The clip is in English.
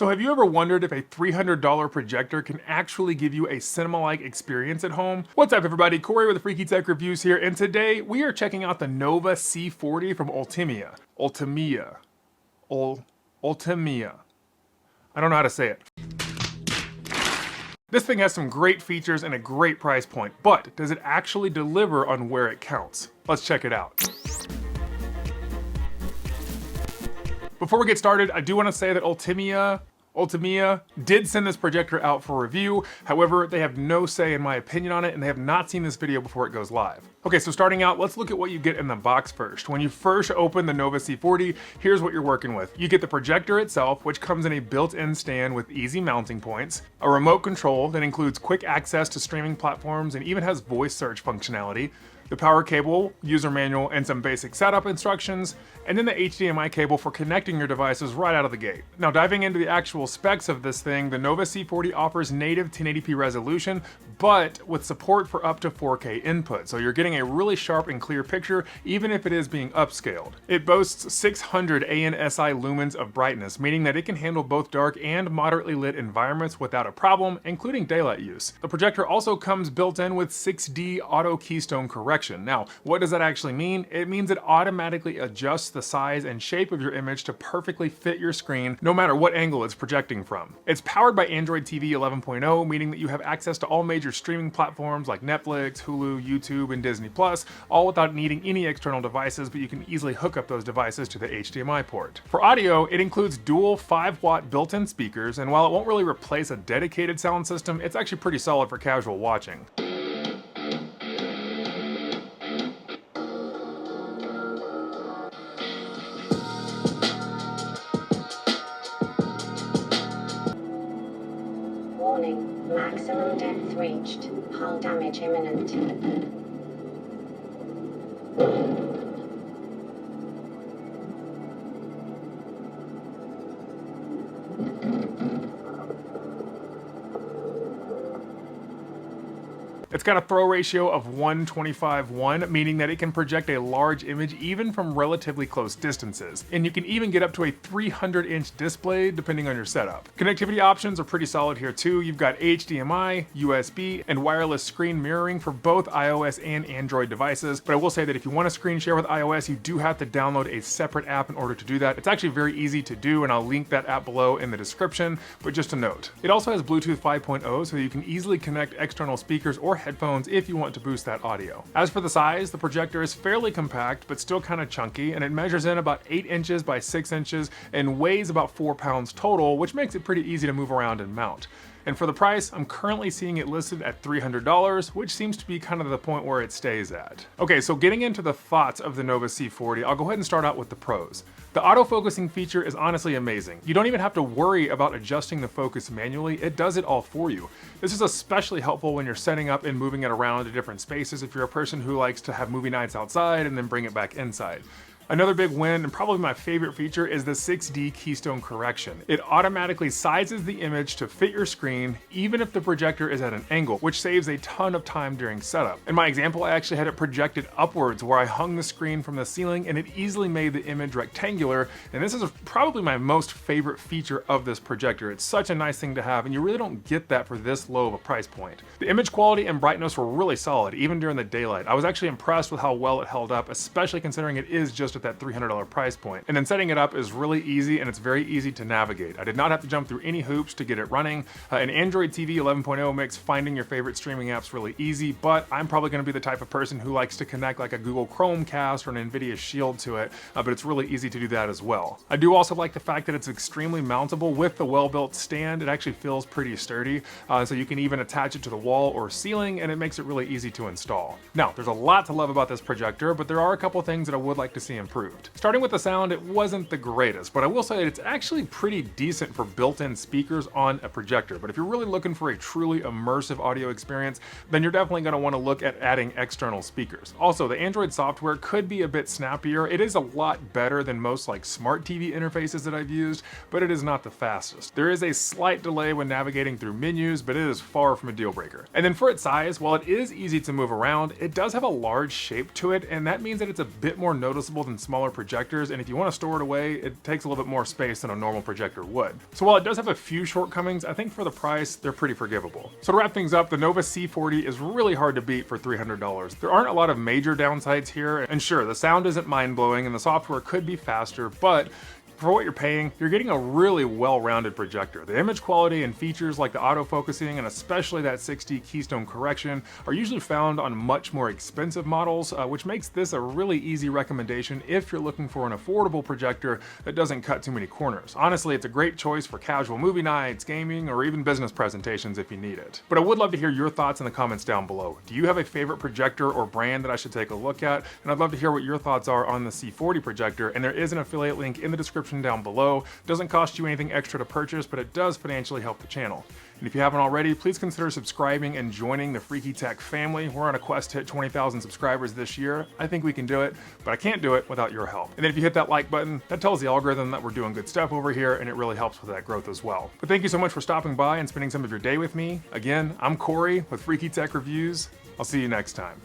So have you ever wondered if a $300 projector can actually give you a cinema-like experience at home? What's up everybody, Corey with the Freaky Tech Reviews here, and today we are checking out the Nova C40 from ULTIMEA. ULTIMEA. I don't know how to say it. This thing has some great features and a great price point, but does it actually deliver on where it counts? Let's check it out. Before we get started, I do want to say that ULTIMEA did send this projector out for review. However, they have no say in my opinion on it, and they have not seen this video before it goes live. Okay, so starting out, let's look at what you get in the box first. When you first open the Nova C40, here's what you're working with. You get the projector itself, which comes in a built-in stand with easy mounting points, a remote control that includes quick access to streaming platforms and even has voice search functionality, the power cable, user manual, and some basic setup instructions, and then the HDMI cable for connecting your devices right out of the gate. Now diving into the actual specs of this thing, the Nova C40 offers native 1080p resolution, but with support for up to 4K input, so you're getting a really sharp and clear picture even if it is being upscaled. It boasts 600 ANSI lumens of brightness, meaning that it can handle both dark and moderately lit environments without a problem, including daylight use. The projector also comes built in with 6D auto keystone correction. Now, what does that actually mean? It means it automatically adjusts the size and shape of your image to perfectly fit your screen, no matter what angle it's projecting from. It's powered by Android TV 11.0, meaning that you have access to all major streaming platforms like Netflix, Hulu, YouTube, and Disney+, all without needing any external devices, but you can easily hook up those devices to the HDMI port. For audio, it includes dual 5-watt built-in speakers, and while it won't really replace a dedicated sound system, it's actually pretty solid for casual watching. Warning, maximum depth reached. Hull damage imminent. It's got a throw ratio of 1:25:1, meaning that it can project a large image even from relatively close distances. And you can even get up to a 300-inch display depending on your setup. Connectivity options are pretty solid here too. You've got HDMI, USB, and wireless screen mirroring for both iOS and Android devices. But I will say that if you want to screen share with iOS, you do have to download a separate app in order to do that. It's actually very easy to do, and I'll link that app below in the description, but just a note. It also has Bluetooth 5.0, so you can easily connect external speakers or headphones if you want to boost that audio. As for the size, the projector is fairly compact but still kind of chunky, and it measures in about 8 inches by 6 inches and weighs about 4 pounds total, which makes it pretty easy to move around and mount. And for the price, I'm currently seeing it listed at $300, which seems to be kind of the point where it stays at. Okay, so getting into the thoughts of the Nova C40, I'll go ahead and start out with the pros. The autofocusing feature is honestly amazing. You don't even have to worry about adjusting the focus manually, it does it all for you. This is especially helpful when you're setting up and moving it around to different spaces if you're a person who likes to have movie nights outside and then bring it back inside. Another big win, and probably my favorite feature, is the 6D keystone correction. It automatically sizes the image to fit your screen, even if the projector is at an angle, which saves a ton of time during setup. In my example, I actually had it projected upwards where I hung the screen from the ceiling, and it easily made the image rectangular, and this is probably my most favorite feature of this projector. It's such a nice thing to have, and you really don't get that for this low of a price point. The image quality and brightness were really solid, even during the daylight. I was actually impressed with how well it held up, especially considering it is just at that $300 price point. And then setting it up is really easy, and it's very easy to navigate. I did not have to jump through any hoops to get it running. And Android TV 11.0 makes finding your favorite streaming apps really easy, but I'm probably going to be the type of person who likes to connect like a Google Chromecast or an NVIDIA Shield to it, but it's really easy to do that as well. I do also like the fact that it's extremely mountable with the well-built stand. It actually feels pretty sturdy, so you can even attach it to the wall or ceiling, and it makes it really easy to install. Now, there's a lot to love about this projector, but there are a couple things that I would like to see improved. Starting with the sound, it wasn't the greatest, but I will say that it's actually pretty decent for built-in speakers on a projector. But if you're really looking for a truly immersive audio experience, then you're definitely going to want to look at adding external speakers. Also, the Android software could be a bit snappier. It is a lot better than most like smart TV interfaces that I've used, but it is not the fastest. There is a slight delay when navigating through menus, but it is far from a deal breaker. And then for its size, while it is easy to move around, it does have a large shape to it, and that means that it's a bit more noticeable than and smaller projectors, and if you want to store it away, it takes a little bit more space than a normal projector would. So while it does have a few shortcomings, I think for the price, they're pretty forgivable. So to wrap things up, the Nova C40 is really hard to beat for $300. There aren't a lot of major downsides here, and sure, the sound isn't mind-blowing and the software could be faster, but for what you're paying, you're getting a really well-rounded projector. The image quality and features like the autofocusing and especially that 6D keystone correction are usually found on much more expensive models, which makes this a really easy recommendation if you're looking for an affordable projector that doesn't cut too many corners. Honestly, it's a great choice for casual movie nights, gaming, or even business presentations if you need it. But I would love to hear your thoughts in the comments down below. Do you have a favorite projector or brand that I should take a look at? And I'd love to hear what your thoughts are on the C40 projector, and there is an affiliate link in the description down below. Doesn't cost you anything extra to purchase, but it does financially help the channel. And if you haven't already, please consider subscribing and joining the Freaky Tech family. We're on a quest to hit 20,000 subscribers this year. I think we can do it, but I can't do it without your help. And then if you hit that like button, that tells the algorithm that we're doing good stuff over here, and it really helps with that growth as well. But thank you so much for stopping by and spending some of your day with me. Again, I'm Corey with Freaky Tech Reviews. I'll see you next time.